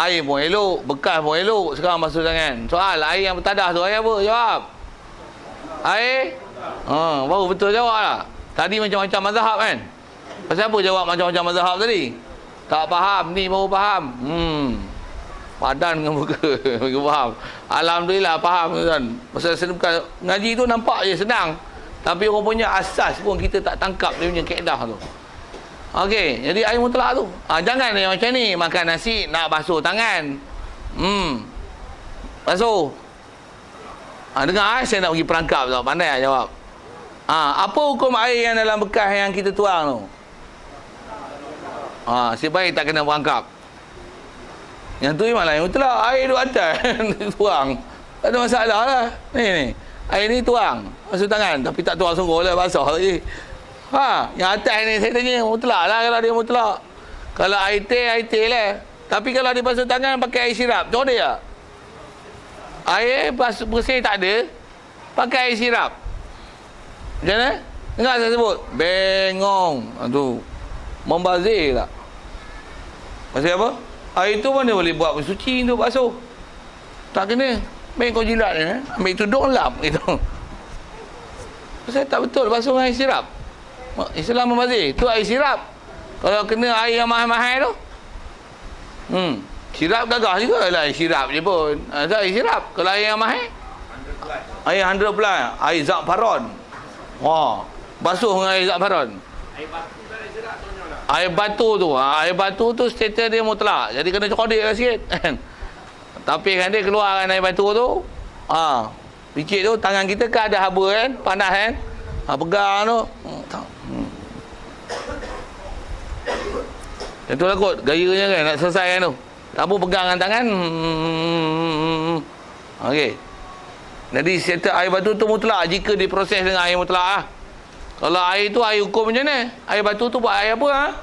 Air pun elok, bekas pun elok. Sekarang basuh tangan. Soal, air yang bertadah tu air apa? Jawab. Air? Baru betul jawab lah. Tadi macam-macam mazhab kan? Pasal apa jawab macam-macam mazhab tadi? Tak faham, ni baru faham. Padan dengan muka. Mereka faham. Alhamdulillah faham tuan. Pasal bukan ngaji tu nampak je senang. Tapi orang punya asas pun kita tak tangkap dia punya kaedah tu. Okey, jadi air mutlak tu. Jangan yang macam ni, makan nasi nak basuh tangan. Basuh. Dengar saya nak pergi perangkap tu. Pandai tak jawab? Apa hukum air yang dalam bekas yang kita tuang tu? Sebaik tak kena perangkap. Yang tu malah yang mutlak. Air tu atas tuang. Tak ada masalah lah. Ni. Air ni tuang. Basuh tangan. Tapi tak tuang sungguh lah. Basah lagi. Yang atas ni saya tanya mutlak lah kalau dia mutlak. Kalau air teh lah. Tapi kalau dia basuh tangan pakai air sirap, macam mana ya? Air bersih tak ada, pakai air sirap. Macam mana? Dengar saya sebut? Bengong. Tu. Membazir tak? Pasal apa? Air tu mana boleh buat bersuci untuk basuh? Tak kena. Baik kau jilat ni. Ambil tudung lap gitu. Pasal tak betul basuh dengan air sirap. Islam membazir. Tu air sirap. Kalau kena air yang mahal-mahal tu. Sirap gagah juga lah. Air sirap je pun. Tu air sirap. Kalau air yang mahal, air 100 plus. Air za'faron. Basuh dengan air za'faron. Air batu kan air sirap tu. Air batu tu. Air batu tu status dia mutlak. Jadi kena cokodek lah sikit. Tapi kan dia keluarkan air batu tu. Picit tu tangan kita kan ada haba kan. Panas kan. Pegang tu. Yang tu lah kot. Gayanya kan nak selesai kan tu. Tak apa pegang dengan tangan. Okey. Jadi status air batu tu mutlak jika diproses dengan air mutlak lah. Kalau air tu air hukum macam mana? Air batu tu buat air apa?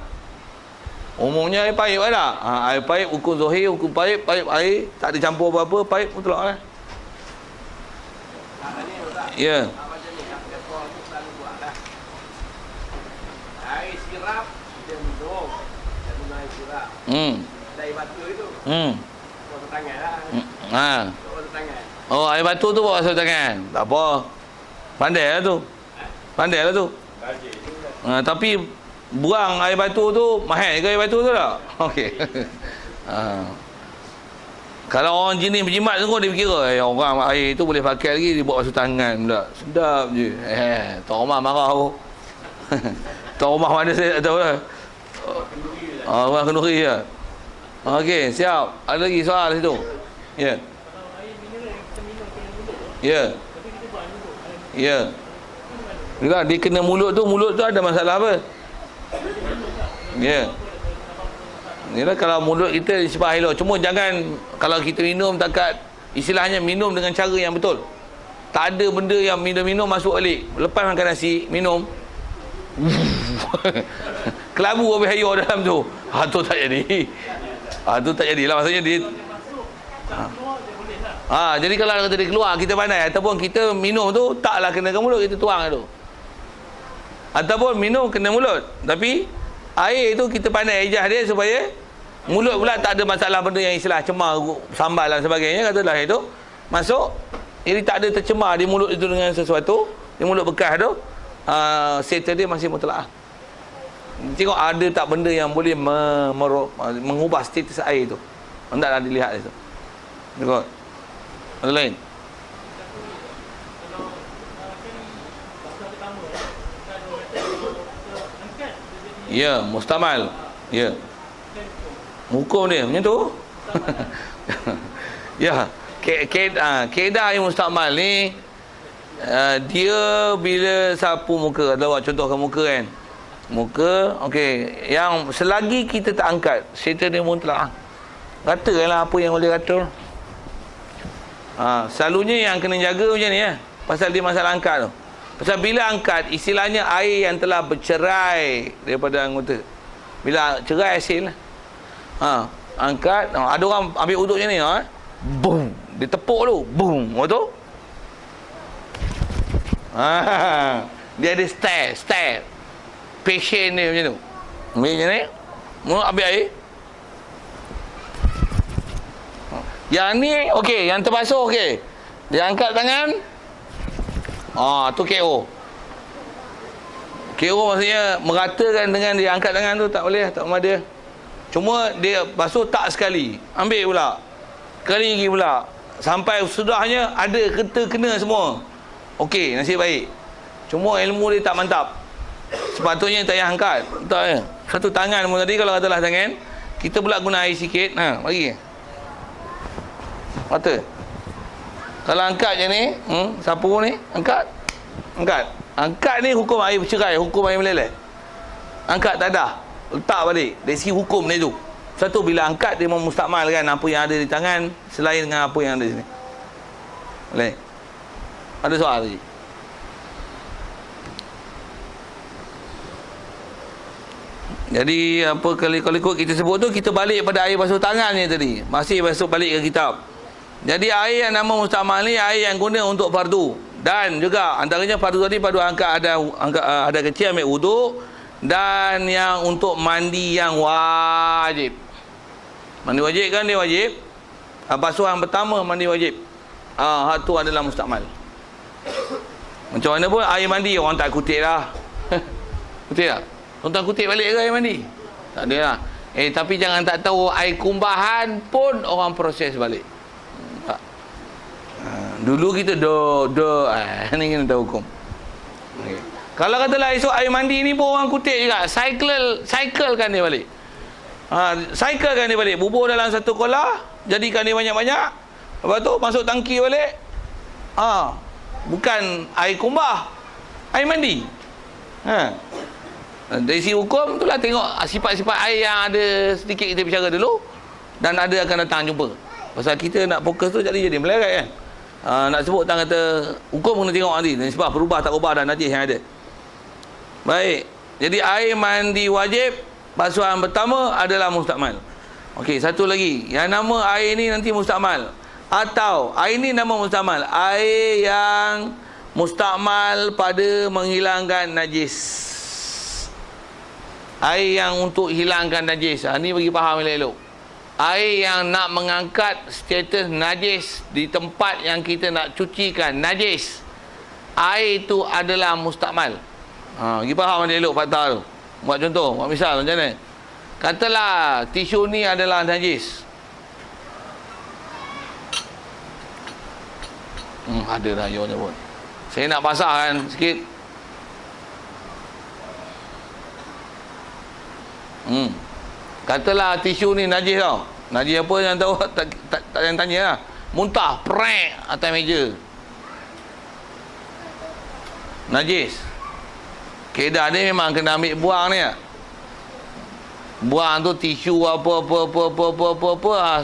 Umumnya air paip lah. Air paip hukum zahir, hukum paip air tak ada campur apa-apa, paip mutlak lah. Ya. Air sirap dia minum. Dia guna air sirap. Air batu itu. Basuh tangan lah. Basuh tangan. Air batu tu buat basuh tangan. Tak apa. Pandai lah tu. Tapi buang air batu tu mahal ke air batu tu tak? Okey. Kalau orang jenis berjimat tu dia fikir orang air tu boleh pakai lagi, dia buat basuh tangan pula. Sedap je. Tok rumah marah aku. Tok rumah mana saya tak tahu lah. Rumah kenduri je. Okey, siap. Ada lagi soal situ? Ya. Ya. Bila dia kena mulut tu ada masalah apa? Ya. Inilah kalau mulut kita disebah elok. Cuma jangan kalau kita minum takat istilahnya minum dengan cara yang betul. Tak ada benda yang minum masuk balik. Lepas makan nasi, minum. Kelabu habis air dalam tu. Tu tak jadi. Tu tak jadilah maksudnya dia. Jadi kalau kata dia keluar kita pandai ataupun kita minum tu taklah kena ke mulut, kita tuang tu. Ataupun minum kena mulut, tapi air tu kita pandai ejah dia supaya mulut pula tak ada masalah benda yang istilah cemar, sambal dan sebagainya, katalah itu masuk. Jadi tak ada tercemar di mulut itu dengan sesuatu, di mulut bekas tu. Status dia masih mutlak. Tengok ada tak benda yang boleh mengubah status air tu. Hendaklah dilihat itu. Tengok. Ada lain. Ya, mustamal. Ya. Hukum dia macam tu. Ya, kaedah yang mustamal ni dia bila sapu muka, ada buat contoh ke muka kan. Muka, okey, yang selagi kita tak angkat, syaitan dia mutlak. Katakanlah apa yang boleh kata. Selalunya yang kena jaga macam ni pasal dia masalah angkat tu. Pasal bila angkat, istilahnya air yang telah bercerai daripada anggota. Bila cerai hasil lah. Angkat, ada orang ambil uduk macam ni, boom, dia tepuk tu, boom, betul? Dia ada step. Patient dia macam tu. Ambil macam ni, ambil air. Yang ni okey, yang terbasuh okey. Dia angkat tangan. Tu KO. KO maksudnya meratakan dengan dia angkat tangan tu tak boleh, tak memadai. Cuma dia basuh tak sekali. Ambil pula. Kali lagi pula. Sampai sudahnya ada kena semua. Okey, nasib baik. Cuma ilmu dia tak mantap. Sepatutnya tak payah angkat. Tak ya. Satu tangan pun tadi kalau katalah tangan, kita pula guna air sikit. Bagi. Mata. Kalau angkat je ni, sapu ni, angkat. Angkat ni hukum air bercerai, hukum air meleleh. Angkat tak ada. Letak balik. Dari segi hukum dia tu. Satu, bila angkat dia memustakmalkan apa yang ada di tangan selain dengan apa yang ada di sini. Boleh? Ada soal lagi? Jadi apa kalau ikut kita sebut tu, kita balik pada air basuh tangannya tadi. Masih basuh balik ke kitab. Jadi air yang nama mustakmal ni air yang guna untuk fardu. Dan juga antaranya fardu tadi fardu angkat ada kecil ambil wuduk, dan yang untuk mandi yang wajib. Mandi wajib kan dia wajib. Basuhan pertama mandi wajib. Hak tu adalah mustakmal. Macam mana pun air mandi orang tak kutip lah. Kutip tak? Orang tak kutip balik ke air mandi? Tak ada lah. Tapi jangan tak tahu air kumbahan pun orang proses balik. Dulu kita ni kena tahu hukum. Okay. Kalau katalah esok air mandi ni pun orang kutip juga, cyclekan dia balik. Cyclekan dia balik, bubur dalam satu kolah, jadikan dia banyak-banyak. Lepas tu masuk tangki balik. Bukan air kumbah, air mandi. Dari sisi hukum itulah, tengok sifat-sifat air yang ada sedikit kita bicara dulu, dan ada akan datang jumpa. Pasal kita nak fokus tu jadi meleret kan. Nak sebut tentang kata hukum kena tengok nanti, sebab berubah tak ubah dan najis yang ada. Baik. Jadi air mandi wajib basuhan pertama adalah mustakmal. Okey, satu lagi. Yang nama air ni nanti mustakmal. Atau air ni nama mustakmal, air yang mustakmal pada menghilangkan najis. Air yang untuk hilangkan najis. Ni bagi faham elok-elok. Air yang nak mengangkat status najis di tempat yang kita nak cucikan najis. Air itu adalah mustakmal. Pergi faham dia elok fakta tu. Buat contoh, buat misal macam mana. Katalah tisu ni adalah najis. Ada dah jawapannya pun. Saya nak basahkan sikit. Katalah tisu ni najis tau. Najis apa yang tahu tak yang tanya lah. Muntah prek atas meja. Najis. Kedah ni memang kena ambil buang ni lah. Buang tu tisu apa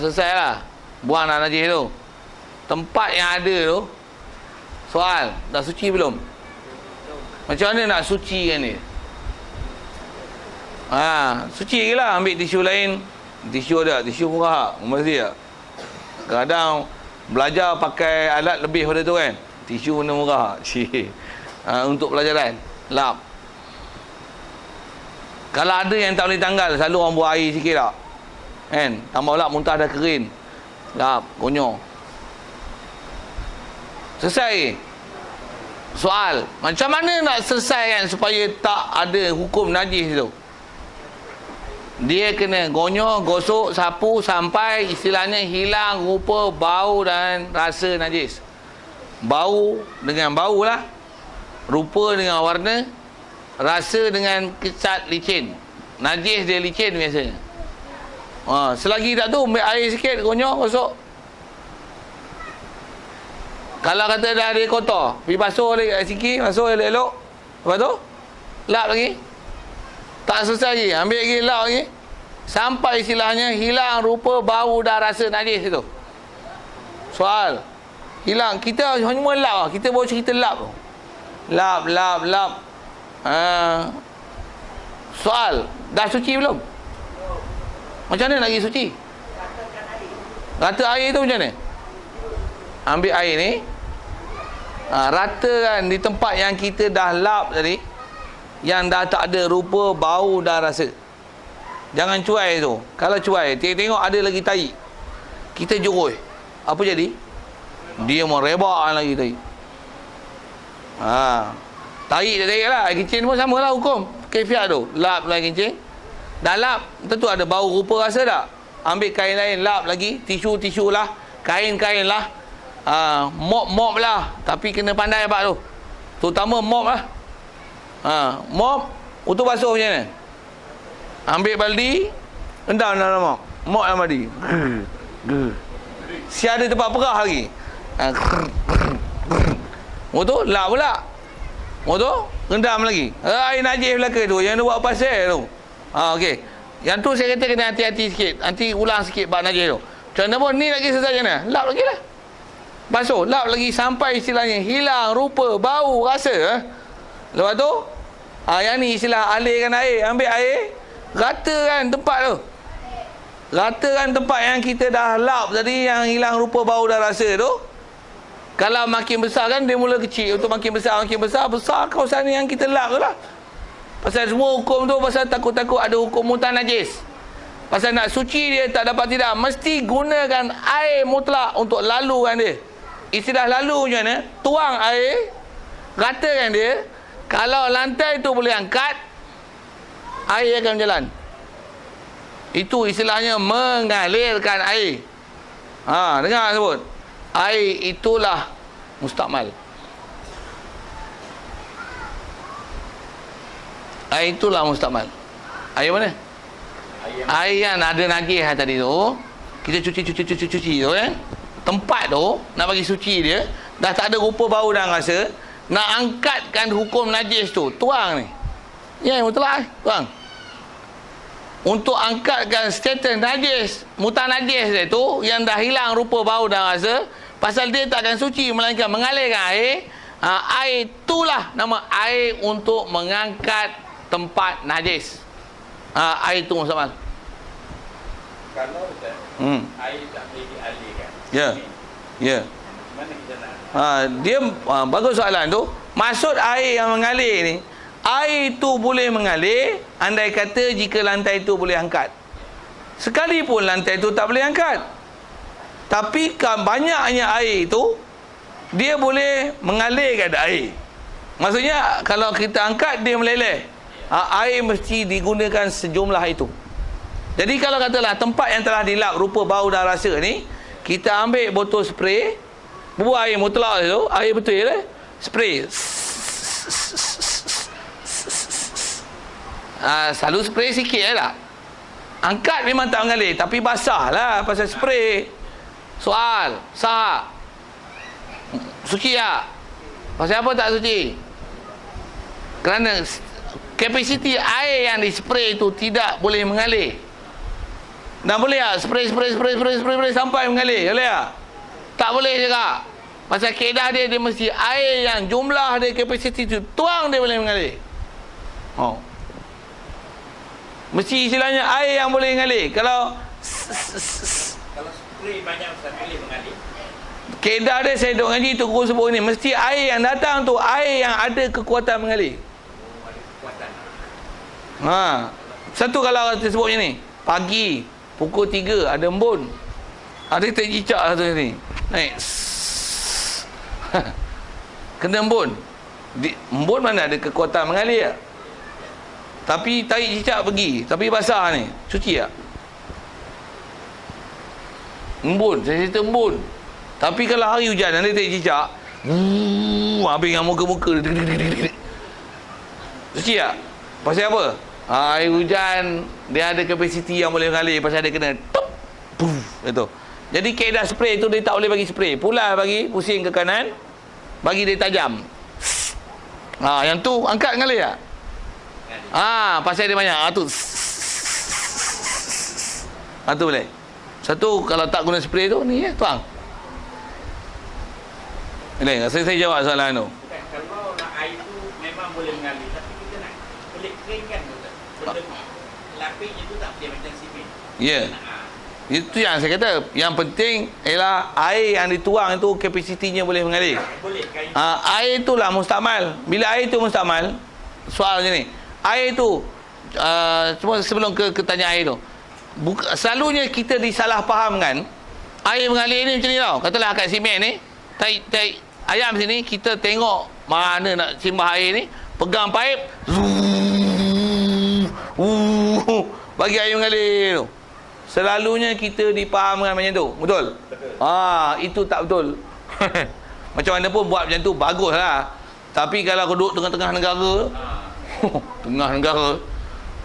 selesai lah. Buang dah najis tu. Tempat yang ada tu, soal, dah suci belum? Macam mana nak sucikan ni? Suci je lah. Ambil tisu lain. Tisu ada, tisu murah, mesti tak? Kadang belajar pakai alat lebih pada tu kan. Tisu benda murah. Untuk pelajaran lap. Kalau ada yang tak boleh tanggal, selalu orang buat air sikit tak? Kan? Tambah lap, muntah dah kering. Lap, konyol. Selesai. Soal, macam mana nak selesaikan supaya tak ada hukum najis tu? Dia kena gonyo, gosok, sapu sampai istilahnya hilang rupa, bau dan rasa najis. Bau dengan bau lah, rupa dengan warna, rasa dengan kecat licin. Najis dia licin biasanya. Selagi tak tu, ambil air sikit, gonyo, gosok. Kalau kata dah ada kotor, pergi basuh lagi sikit, basuh elok-elok. Lepas tu lap lagi. Tak selesai lagi, ambil lagi, lap lagi, sampai istilahnya hilang rupa, bau dan rasa najis itu. Soal, hilang. Kita hanya lap, kita baru cerita lap. Lap. Soal, dah suci belum? Macam mana nak pergi suci? Rata air tu macam mana? Ambil air ni, ratakan di tempat yang kita dah lap tadi, yang dah tak ada rupa, bau dan rasa. Jangan cuai tu. Kalau cuai, tengok ada lagi tahi, kita jurus. apa jadi? Dia merebak lagi tadi. Tarik dia tarik lah. Air kencing pun sama lah hukum kefiat tu. Lap lah air kencing. Dah lap, tentu ada bau rupa rasa tak? Ambil kain lain, lap lagi. Tisu-tisu lah. Kain-kain lah. Mop lah. Tapi kena pandai abang tu. Terutama mop lah. Mop untuk basuh macam mana? Ambil baldi, rendam dalam mop. Mop dalam baldi. Si ada tempat perah lagi. Motor lap pula. Motor rendam lagi. Air najis belaka tu yang dia buat pasal tu. Okey. Yang tu saya kata kena hati-hati sikit. Nanti ulang sikit bab najis tu. Macam mana pun ni lagi selesai mana? Lap lagi lah. Basuh, lap lagi sampai istilahnya hilang rupa, bau, rasa. Lepas tu, yang ni istilah alirkan air. Ambil air, ratakan tempat tu. Ratakan tempat yang kita dah lap tadi, yang hilang rupa, bau dan rasa tu. Kalau makin besar kan, dia mula kecil. Untuk makin besar, besar kawasan yang kita lap tu lah. Pasal semua hukum tu, pasal takut-takut ada hukum mutan najis. Pasal nak suci dia tak dapat tidak. Mesti gunakan air mutlak untuk lalukan dia. Istilah lalu macam mana? Tuang air, ratakan dia. Kalau lantai tu boleh angkat, air akan berjalan. Itu istilahnya mengalirkan air. Dengar sebut. Air itulah mustakmal. Air itulah mustakmal. Air mana? Air yang ada najis tadi tu. Kita cuci tu kan. Tempat tu nak bagi suci dia, dah tak ada rupa, bau dan rasa. Nak angkatkan hukum najis tu, tuang ni. Ya, mutlak tuang. Untuk angkatkan status najis, mutan najis dia tu, yang dah hilang rupa, bau dan rasa, pasal dia tak akan suci melainkan mengalirkan air. Air itulah nama air untuk mengangkat tempat najis. Air tu mustakmal. Kalau air tak boleh dialirkan. Ya. Mana kita nak? Dia bagus soalan tu. Maksud air yang mengalir ni, air tu boleh mengalir andai kata jika lantai tu boleh angkat. Sekalipun lantai tu tak boleh angkat, tapi banyaknya air tu dia boleh mengalirkan air. Maksudnya kalau kita angkat dia meleleh. Air mesti digunakan sejumlah itu. Jadi kalau katalah tempat yang telah dilap rupa, bau dan rasa ni, kita ambil botol spray, buat air mutlak tu, air betul lah, spray. Selalu spray sikit lah. Angkat memang tak mengalir, tapi basah lah pasal spray. Soal, sah. Suci tak? Pasal apa tak suci? Kerana kapasiti air yang dispray itu tidak boleh mengalir. Dan boleh tak? Spray sampai mengalir. Boleh tak? Tak boleh juga. Pasal kaedah dia mesti air yang jumlah dia kapasiti itu, tuang dia boleh mengalir. Mesti istilahnya air yang boleh mengalir. Kalau spray banyak Ustaz boleh mengalir. kaedah dia saya duk ngaji tu guru sebut ni, mesti air yang datang tu air yang ada kekuatan mengalir. Ada kekuatan. Satu kalau kita sebut macam ni, pagi pukul 3 ada embun. Ada tak cicak satu ni. Naik. Kena embun. Embun mana ada kekuatan mengalir. Tapi tarik cicak pergi, tapi basah ni, cuci tak? Embun, saya cerita embun. Tapi kalau hari hujan ada tarik cicak, habis dengan muka-muka. Cuci tak? Pasal apa? Air hujan dia ada kapasiti yang boleh mengalir, pasal dia kena itu. Jadi kaedah spray tu dia tak boleh bagi spray. Pula bagi pusing ke kanan, bagi dia tajam. Yang tu angkat mengalir tak? Pasal dia banyak. Tu boleh. Satu kalau tak guna spray tu ni tuang. Boleh, saya jawab soalan tu. Kalau nak air tu memang boleh mengalir, tapi kita nak pelik keringkan tu. Lapiknya tu tak boleh macam simen. Ya. Itu yang saya kata. Yang penting ialah air yang dituang itu kapasitinya boleh mengalir. Boleh kain. Air itulah mustakmal. Bila air itu mustakmal, soal macam ni. Air tu cuma sebelum ke tanya air tu. Selalunya kita disalahfahamkan Air mengalir ni macam ni tau. Katalah kat simen ni, tai ayam sini, kita tengok mana nak simbah air ni, pegang paip, bagi air mengalir tu. Selalunya kita dipahamkan macam tu. Betul? Itu tak betul. Macam mana pun buat macam tu baguslah. Tapi kalau kau duduk tengah-tengah negara, tengah negara,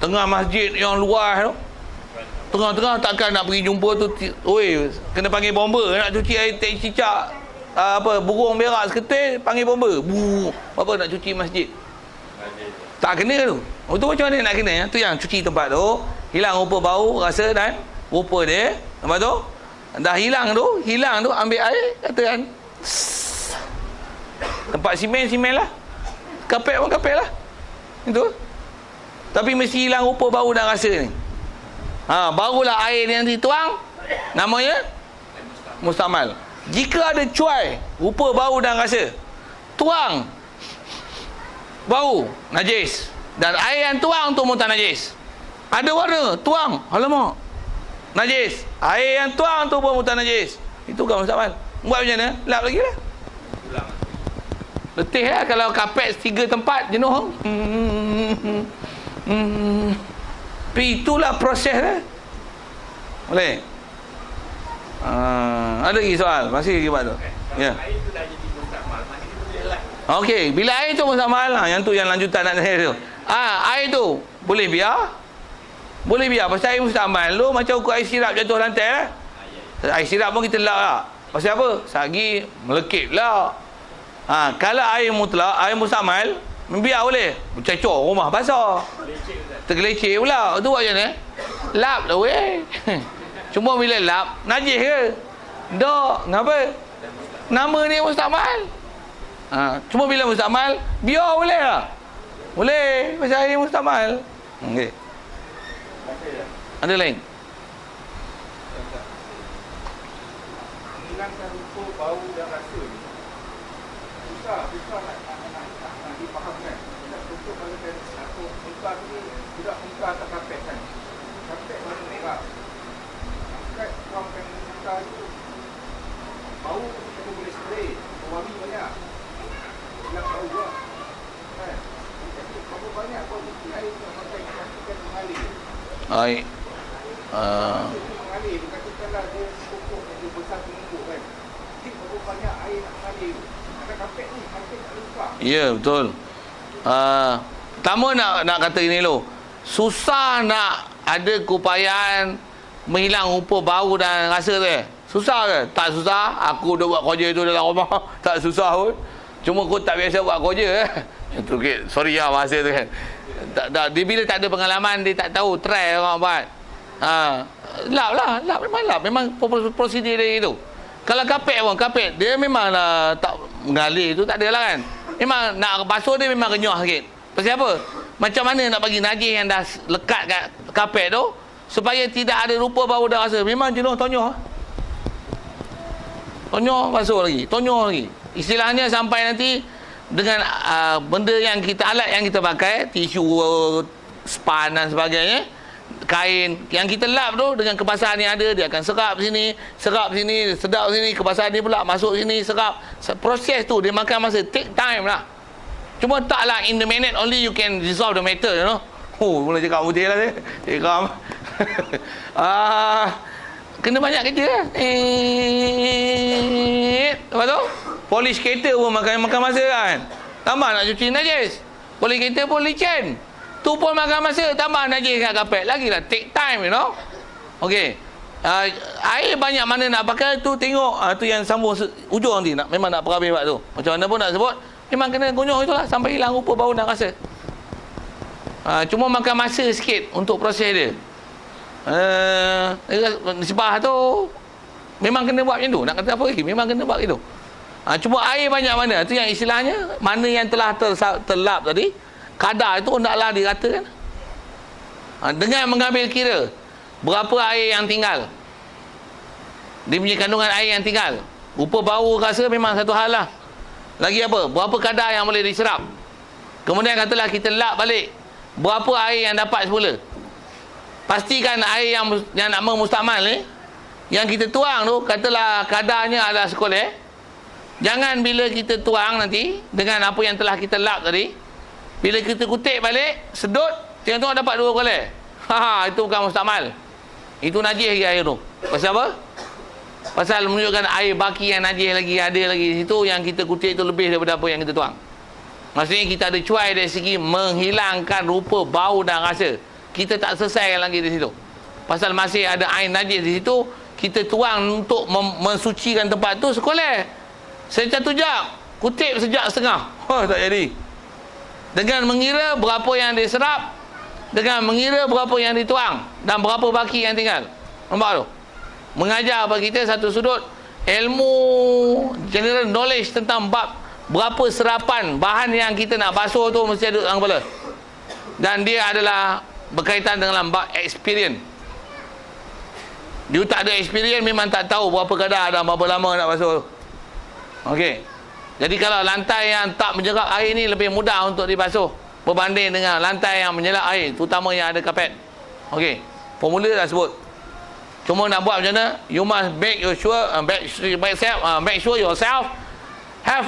tengah masjid yang luas tu, tengah-tengah takkan nak pergi jumpa tu, oi, kena panggil bomber, nak cuci air cicak burung berak seketul, panggil bomber. Apa nak cuci masjid? Tak kena tu. Itu macam mana nak kena? Tu yang cuci tempat tu, hilang rupa bau, rasa dan rupa dia. Lepas tu dah hilang tu ambil air, katakan tempat simen lah, kapet pun kapet lah itu. Tapi mesti hilang rupa bau dan rasa ni. Barulah air yang dituang namanya mustamal. Jika ada cuai rupa bau dan rasa, tuang bau najis, dan air yang tuang tu mutan najis. Ada warna, tuang, alamak, najis. Air yang tuang tu pun mutan najis. Itu kan mustamal. Buat macam mana? Lap lagi lah. Letih lah kalau kapet 3 tempat jenuh. Tapi itulah proses lah. Boleh? Ada lagi soal? Masih lagi buat tu? Ya. Air tu dah jadi mustamal, maka kita boleh lap. Okey, bila air tu mustamal, yang tu yang lanjutan nak tanya tu. Air tu boleh biar? Boleh biar. Pasal air mustamal tu macam ukur air sirap jatuh lantai lah. Air sirap pun kita lap lah. Pasal apa? Sagi melekit lah. Kalau air mutlak, air mustamal, biar boleh. Bercacor rumah basah. Tergelecek pula. Tu buat macam mana? Lap lah weh. Cuma bila lap, najis ke? Tak. Kenapa? Nama dia mustamal. Cuma bila mustamal, biar boleh lah. Boleh. Pasal air mustamal. Okey. Ada lain? Hilangkan rupa, bau dan rasa ni susah nak difahamkan. Untuk kalau aku muka ni tidak muka atas kapet kan, kapet warna merah, angkat tuangkan muka tu, bau kita boleh spray, wangi banyak, hilang bau juga kan. Jadi berapa banyak kuantiti air tu sampai pastikan mengalir. Baik. Mengalir, katakanlah dia pokok dia besar pengumpul kan, berapa banyak air nak mengalir. Ada kapet ni, kapet tak lupa. Ya, betul. Pertama nak kata ini lo, susah nak ada keupayaan menghilang rupa bau dan rasa tu. Susah ke? Tak susah. Aku dah buat kerja tu dalam rumah. Tak susah pun. Cuma aku tak biasa buat kerja. Itu okay. Sorry lah masa tu kan. Dia bila tak ada pengalaman, dia tak tahu. Try orang buat. Lap lah. Memang lap. Memang prosedur dia itu. Kalau kapet pun, kapet dia memanglah tak mengalir tu, tak ada lah kan. Memang nak basuh dia memang renyah sikit. Pasal apa? Macam mana nak bagi najis yang dah lekat kat kapet tu supaya tidak ada rupa bau dan rasa. Memang jenuh tonyoh. Tonyoh basuh lagi, tonyoh lagi. Istilahnya sampai nanti dengan benda yang kita, alat yang kita pakai, tisu, span dan sebagainya, kain yang kita lap tu dengan kebasahan yang ada, dia akan serap sini, sedap sini, kebasahan dia pula masuk sini, serap. Proses tu dia makan masa, take time lah. Cuma taklah in the minute only you can dissolve the matter, you know. Mula cakap putih lah dia. Cakap kena banyak kerja lah. Lepas tu polish kereta pun makan masa kan. Tambah nak cuci najis. Polish kereta pun licin. Tu pun makan masa, tambah najis kat kapet. Lagilah take time, you know. Okey. Air banyak mana nak pakai tu tengok. Tu yang sambung ujung nanti. Memang nak perhabis buat tu. Macam mana pun nak sebut, memang kena gonyol itulah sampai hilang rupa bau dan rasa. Cuma makan masa sikit untuk proses dia. Sebah tu memang kena buat macam tu. Nak kata apa lagi? Memang kena buat itu. Cuma air banyak mana? Tu yang istilahnya mana yang telah terlap tadi, kadar itu hendaklah diratakan. Dengan mengambil kira berapa air yang tinggal, dia punya kandungan air yang tinggal, rupa bau rasa memang satu hal lah. Lagi apa? Berapa kadar yang boleh diserap. Kemudian katalah kita lap balik, berapa air yang dapat semula. Pastikan air yang nama mustakmal ni, yang kita tuang tu, katalah kadarnya adalah sekoleh, jangan bila kita tuang nanti dengan apa yang telah kita lap tadi, bila kita kutip balik, sedut, tengok-tengok dapat 2 koleh. Itu bukan mustakmal. Itu najis lagi air tu. Pasal apa? Pasal menunjukkan air baki yang najis lagi ada lagi di situ, yang kita kutip tu lebih daripada apa yang kita tuang. Maksudnya kita ada cuai dari segi menghilangkan rupa, bau dan rasa. Kita tak selesaikan lagi di situ. Pasal masih ada air najis di situ, kita tuang untuk mensucikan tempat tu sekoleh. Satu jam, kutip sejak setengah. Tak jadi. Dengan mengira berapa yang diserap, dengan mengira berapa yang dituang dan berapa baki yang tinggal. Nampak tu? Mengajar bagi kita satu sudut ilmu general knowledge tentang bab berapa serapan bahan yang kita nak basuh tu mesti ada dalam kepala. Dan dia adalah berkaitan dengan bab experience. Dia tak ada experience, memang tak tahu berapa kadar dan berapa lama nak basuh. Okey. Jadi kalau lantai yang tak menyerap air ni lebih mudah untuk dibasuh berbanding dengan lantai yang menyerap air, terutama yang ada kapet. Okey. Formula dah sebut. Cuma nak buat macam mana? You must make sure yourself have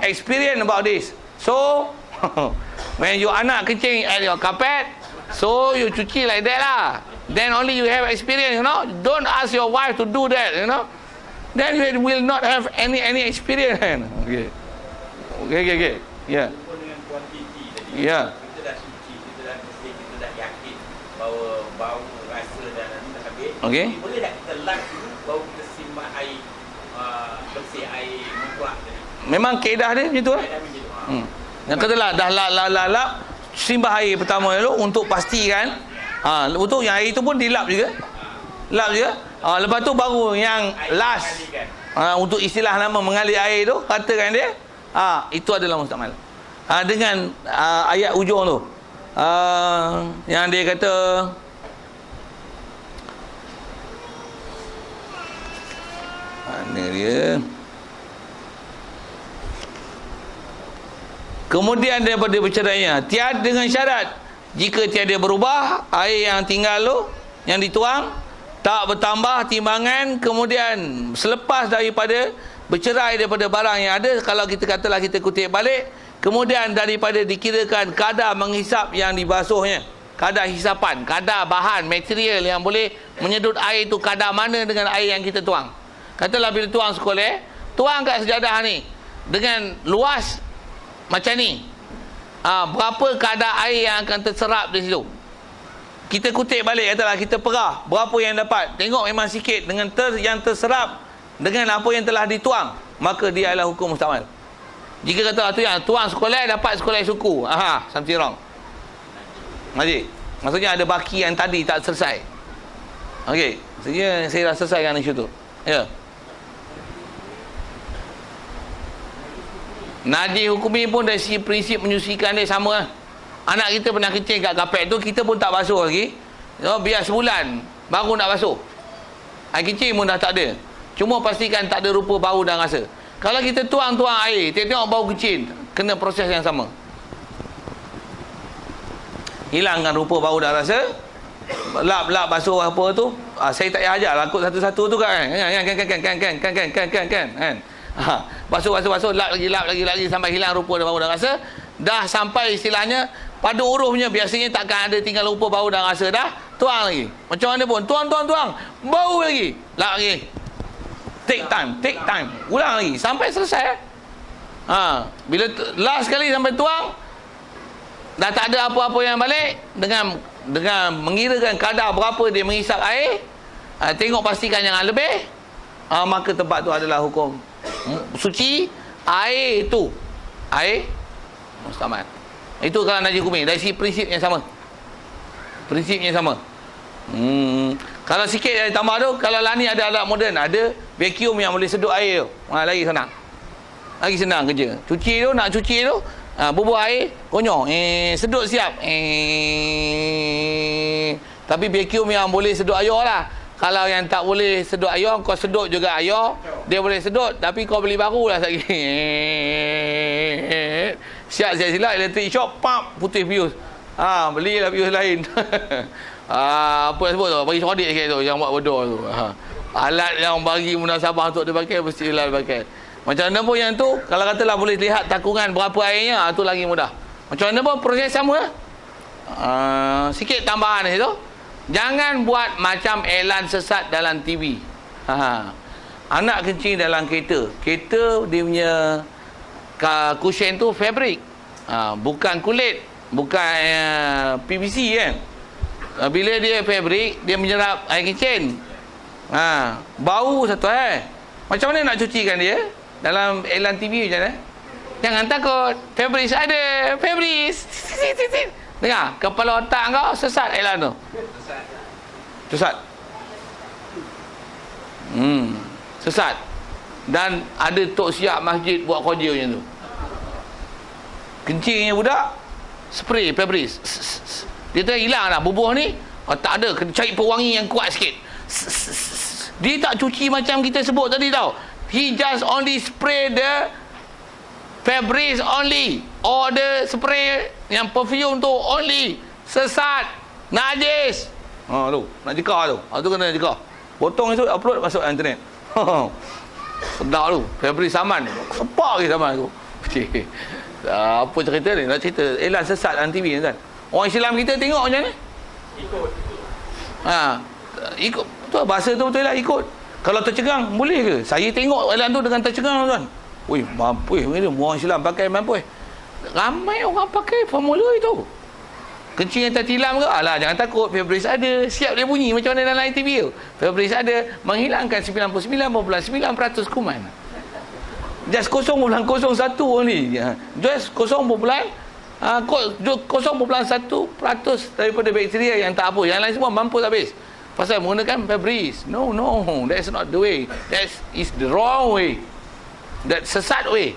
experience about this. So when your anak kencing at your carpet, so you cuci like that lah. Then only you have experience, you know. Don't ask your wife to do that, you know. Then you will not have any experience. Okay. Yeah. Dengan kuantiti tadi. Yeah. Kita dah suci, kita dah bersih, kita dah yakin bahawa bau, rasa dan nanti dah habis. Okay. Boleh tak kita lap dulu baru kita simbah air bersih, air mutlak tadi. Memang kaedah dia macam tu lah. Dah macam tu. Yang katalah dah lap simbah air pertama dulu untuk pastikan. Untuk yang air tu pun dilap juga. Lap juga. Lepas tu baru yang last untuk istilah nama mengalir air tu, katakan dia itu adalah mustakmal. Dengan ayat ujung tu yang dia kata mana dia, kemudian daripada bercerainya tiada dengan syarat, jika tiada berubah air yang tinggal tu yang dituang tak bertambah timbangan, kemudian selepas daripada bercerai daripada barang yang ada, kalau kita katalah kita kutip balik, kemudian daripada dikirakan kadar menghisap yang dibasuhnya, kadar hisapan, kadar bahan material yang boleh menyedut air itu kadar mana dengan air yang kita tuang. Katalah bila tuang sekoleh, tuang kat sejadah ni dengan luas macam ni, berapa kadar air yang akan terserap di situ. Kita kutip balik, katalah kita perah, berapa yang dapat, tengok memang sikit dengan yang terserap dengan apa yang telah dituang, maka dia adalah hukum mustakmal. Jika katalah tu yang tuang sekoleh dapat sekoleh suku, something wrong. Majid, maksudnya ada baki yang tadi tak selesai. Okey, saya dah selesaikan isu tu. Ya. Najis hukumi pun dari segi prinsip menyucikan dia sama lah. Anak kita pernah kencing kat kapet tu, kita pun tak basuh lagi. Biar sebulan baru nak basuh. Air kencing pun dah tak ada. Cuma pastikan tak ada rupa, bau dan rasa. Kalau kita tuang air, tengok bau kencing, kena proses yang sama. Hilangkan rupa, bau dan rasa. Lap basuh apa tu. Saya tak payah ajar lah, lakut satu-satu tu kan. Basuh, lap lagi sampai hilang rupa dan bau dan rasa. Dah sampai istilahnya pada hurufnya, biasanya takkan ada tinggal rupa, bau dan rasa, dah tuang lagi. Macam mana pun tuang, bau lagi, lap lagi. Take time, ulang lagi sampai selesai. Bila last sekali sampai tuang, dah tak ada apa-apa yang balik, dengan mengirakan kadar berapa dia menghisap air, tengok pastikan jangan lebih, maka tempat tu adalah hukum suci. Air tu air mustakmal. Itu kalau najis hukumi dari segi prinsipnya sama. Kalau sikit dari tambah tu, kalau lah ni ada alat moden, ada vacuum yang boleh sedut air tu, lagi senang kerja. Nak cuci tu bubuh air, konyol, sedut siap, tapi vacuum yang boleh sedut air lah. Kalau yang tak boleh sedut air, kau sedut juga air, dia boleh sedut, tapi kau beli baru lah lagi. Siap silap elektrik shop, pump, putih fuse. Belilah fuse lain. Apa sebut tu? Bagi sodik sikit tu, yang buat bodoh tu. Alat yang bagi munasabah untuk dia pakai, mesti Hilal pakai. Macam mana pun yang tu, kalau katalah boleh lihat takungan berapa airnya, tu lagi mudah. Macam mana pun proses sama. Sikit tambahan di situ. Jangan buat macam iklan sesat dalam TV. Anak kencing dalam kereta. Kereta dia punya cushion tu fabrik. Bukan kulit. Bukan PVC kan. Bila dia fabrik, dia menyerap air kencing. Bau satu Macam mana nak cucikan dia? Dalam iklan TV macam mana? Jangan takut. Fabris ada. Fabris. Dengar, kepala otak kau sesat iklan tu. Sesat. Sesat. Dan ada tok siap masjid buat kerja macam tu. Kencingnya budak, spray Fabris. Dia tu hilang dah bubuh ni. Tak ada, kena cari pewangi yang kuat sikit. Dia tak cuci macam kita sebut tadi tau. He just only spray the Fabris only, or the spray yang perfume tu only. Sesat, najis. Tu nak jekah tu. Tu kena jekah. Potong esok upload masuk internet. Sedap tu. Fabris saman. Sepak ke saman tu. Apa cerita ni? Nak cerita iklan sesat dalam TV kan. Orang Islam kita tengok macam ni. Ikut. Betul bahasa tu betul lah, ikut. Kalau tercegang boleh ke? Saya tengok iklan tu dengan tercegang tuan. Wih, mampu ni orang Islam pakai mampu. Ramai orang pakai formula itu. Kencing yang tertilam ke? Alah, jangan takut. Fabris ada. Siap dia bunyi macam mana dalam TV tu. Fabris ada. Menghilangkan 99.9% kuman. Just 0.01 ni. Just 0.1% daripada bakteria yang tak apa. Yang lain semua mampu habis. Pasal menggunakan Fabris. No, that's not the way. That is the wrong way. That sesat way.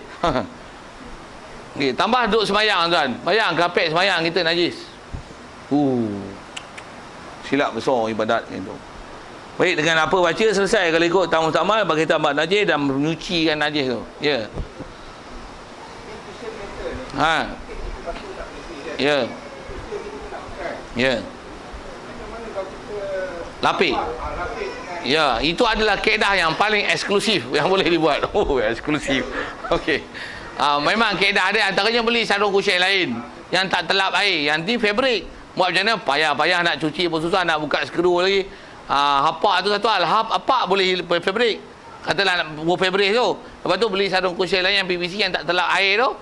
Okay, tambah duduk semayang tuan. Bayang kapek semayang kita najis. Silap besar ibadat itu. Baik, dengan apa baca selesai. Kalau ikut tamu tamal bagi tambah najis dan menyucikan najis tu. Ya. Ya. Ya. Lapik. Ya, itu adalah kaedah yang paling eksklusif yang boleh dibuat. Eksklusif. Okey. Memang kaedah dia, antaranya beli sarung kusyen lain yang tak telap air, yang di fabrik. Buat macam mana? Payah-payah nak cuci pun susah, nak buka skru lagi. Hapak tu satu hal. Hapak boleh fabrik. Katalah nak buat fabrik tu. Lepas tu beli sarung kusyen lain yang PVC yang tak telap air tu.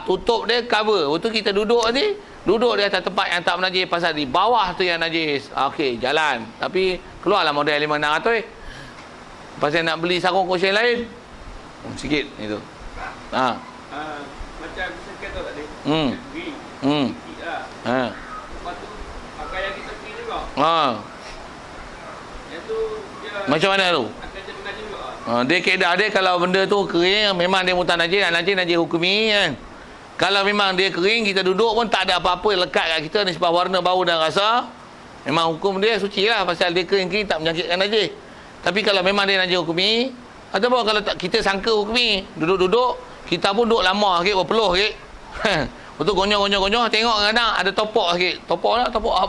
Tutup dia, cover. Waktu kita duduk nanti, duduk di atas tempat yang tak menajis, pasal di bawah tu yang najis. Okey, jalan. Tapi keluarlah model 5-600 pasal nak beli sarung kusyen lain. Sikit itu. Macam saya kata tadi. Sikit lah. Lepas tu pakaian kita pergi juga. Yang tu dia Macam mana tu? akan jadi najis juga. Dia kaedah dia, kalau benda tu kering, memang dia mutan najis, najis hukumi kan. Kalau memang dia kering, kita duduk pun tak ada apa-apa lekat kat kita, nisbah warna, bau dan rasa, memang hukum dia suci lah, pasal dia kering-kering tak menyakitkan najis. Tapi kalau memang dia najis hukumi, ataupun kalau tak, kita sangka hukumi, duduk-duduk, kita pun duduk lama sikit, berpeluh sikit. Betul, gonyong-gonyong, tengok kadang ada topok sikit. Topok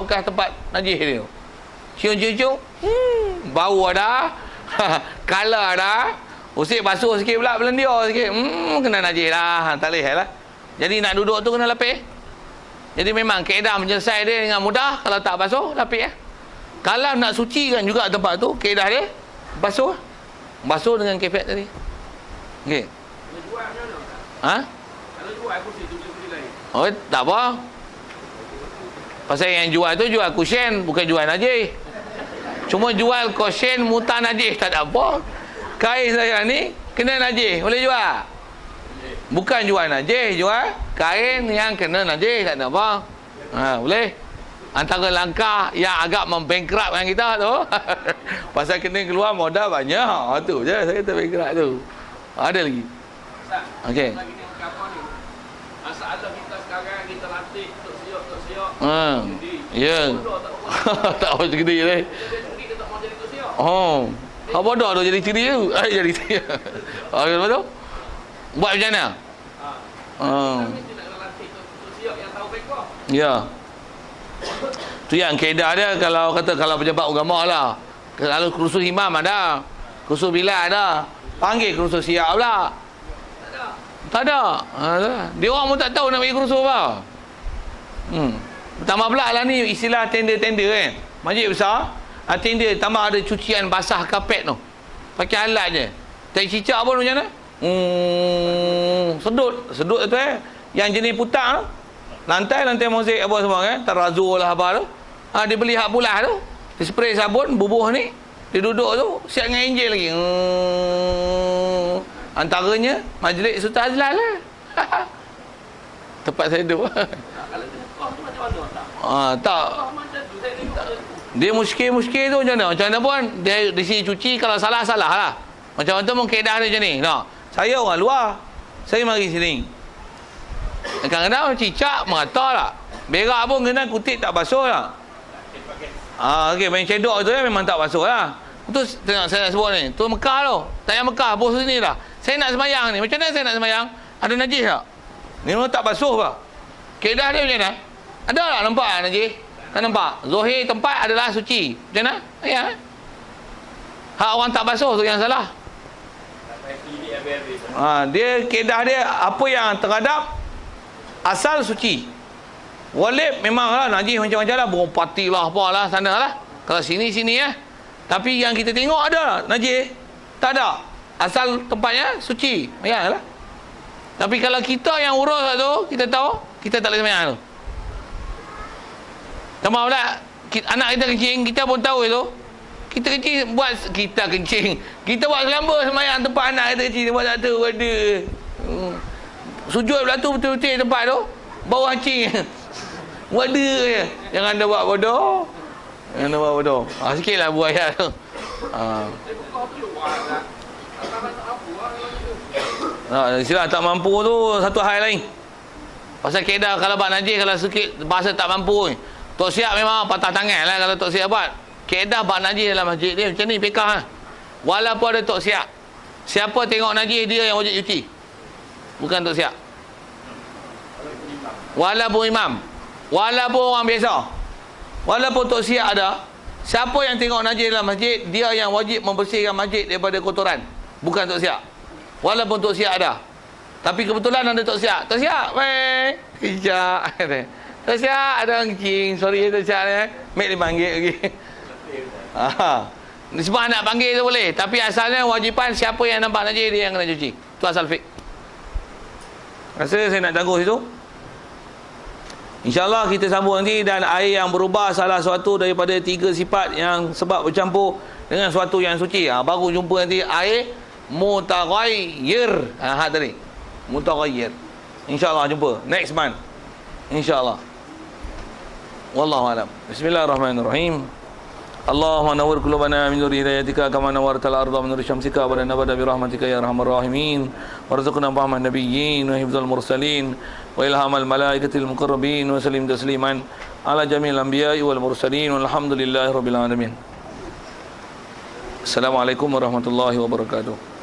bekas tempat najis dia. Cium-cium, bau ada, color ada, usik basuh sikit pula, belendir sikit, kena najis lah, tak boleh lah. Jadi nak duduk tu kena lapis. Jadi memang kaedah menyelesai dia dengan mudah. Kalau tak basuh, lapis. Kalau nak sucikan juga tempat tu, kaedah dia basuh. Basuh dengan kefek tadi. Okey. Kalau jual macam mana? Kalau jual kursi tu beli lain. Tak apa. Pasal yang jual tu jual kusyen, bukan jual najis. Cuma jual kusyen mutan najis, tak ada apa. Kain saya ni kena najis, boleh jual. Bukan jual najis, jual kain yang kena najis, tak ada apa. Boleh. Antara langkah yang agak membangkrupkan kita tu pasal kena keluar modal banyak. Tu je saya kata bankrupt tu. Ada lagi. Okey. Lagi ni kapal ni. Masalah kita sekarang kita latih tok siok. Ya. Tak apa segede je. Kita tak mau jadi tok siok. Apa bodoh tu jadi ciri tu. Jadi ciri. Okey, lepas tu buat macam mana? Mesti nak latih tok siok yang tahu bengkok. Ya. Tu yang kaedah dia, kalau kata kalau pejabat agama lah. Kalau kursus imam ada, kursus bilal ada, panggil kursus syiah pula. Tak ada. Dia orang pun tak tahu nak pergi kursus apa. Tambah pula lah ni istilah tender-tender kan. Masjid besar, tender tambah ada cucian basah kapet tu. Pakai alat je. Tak cicak pun macam mana? Sedut tu Yang jenis putak tu. Lantai mozaik apa semua kan. Terazur lah apa tu. Dia beli hak pulas tu. Dia spray sabun, bubuh ni. Dia duduk tu, siap dengan enjin lagi. Antaranya majlis Sultan Azlan lah. Tempat saya tu. Tak. Dia muskil tu macam mana pun dia di sini cuci, kalau salah lah. Macam tu pun kaedah dia macam ni. Saya orang luar, saya mari sini. Kadang-kadang cicak merata lah. Berak pun kena kutip tak basuh lah. Okey, main cedok tu memang tak basuh lah. Itu tengok saya nak sebut ni. Tu Mekah tu. Tak payah Mekah, bos sini dah. Saya nak sembahyang ni. Macam mana saya nak sembahyang? Ada najis tak? Ni memang tak basuh ke? Kaedah dia macam mana? Ada tak nampak najis? Tak nampak. Zohir tempat adalah suci. Macam mana? Ya. Hak orang tak basuh tu yang salah. Dia kaedah dia apa yang terhadap asal suci. Walib memanglah najis macam-macam lah. Burung pati lah apalah sana lah. Kalau sini ya. Tapi yang kita tengok ada najis? Tak ada. Asal tempatnya suci. Ya lah. Tapi kalau kita yang urus tu, kita tahu, kita tak boleh sembahyang tu. Tambah pula anak kita kencing, kita pun tahu itu. Kita kencing. Kita buat selamba sembahyang tempat anak kita kencing, buat tak tahu ada. Sujud pula tu betul-betul tempat tu. Bau kencing. Wadah je. Jangan anda buat bodoh. Sikitlah buat ayat tu. Istilah tak mampu tu satu hal lain. Pasal kaedah kalau bab najis, kalau sikit bahasa tak mampu ni. Tok Siap memang patah tangan lah kalau Tok Siap buat. Kaedah bab najis dalam masjid dia macam ni fiqah lah. Walaupun ada Tok Siap, siapa tengok najis dia yang wajib cuci, bukan Tok Siap. Walaupun imam, walaupun orang biasa, walaupun Tok Siap ada, siapa yang tengok najis dalam masjid, dia yang wajib membersihkan masjid daripada kotoran, bukan Tok Siap. Walaupun Tok Siap ada. Tapi kebetulan ada Tok Siap. Tok Siap, weh, kejap. Tok Siap ada orang kencing. Sorry Tok Siap ni. Mek dia panggil lagi. Semua nak panggil tu boleh. Tapi asalnya wajipan siapa yang nampak najis dia yang kena cuci. Itu asal fiqh. Rasa saya nak tangguh situ. InsyaAllah kita sambung nanti. Dan air yang berubah salah suatu daripada 3 sifat yang sebab bercampur dengan suatu yang suci. Baru jumpa nanti air mutaghayyir. Tadi mutaghayyir. InsyaAllah jumpa next month. InsyaAllah. Wallahu a'lam. Bismillahirrahmanirrahim. Allahumma nawwir qulubana min nuri hidayatika kama nawwartal arda min nuri syamsika wa nabada bi rahmatika ya arhamar rahimin. Warzuqna fahman nabiyyin wa hifdzal mursalin wa ilhamal malaikatil muqarrabin wa sallim tasliman ala jamil anbiya'i wal mursalin walhamdulillahi rabbil alamin. Assalamualaikum warahmatullahi wabarakatuh.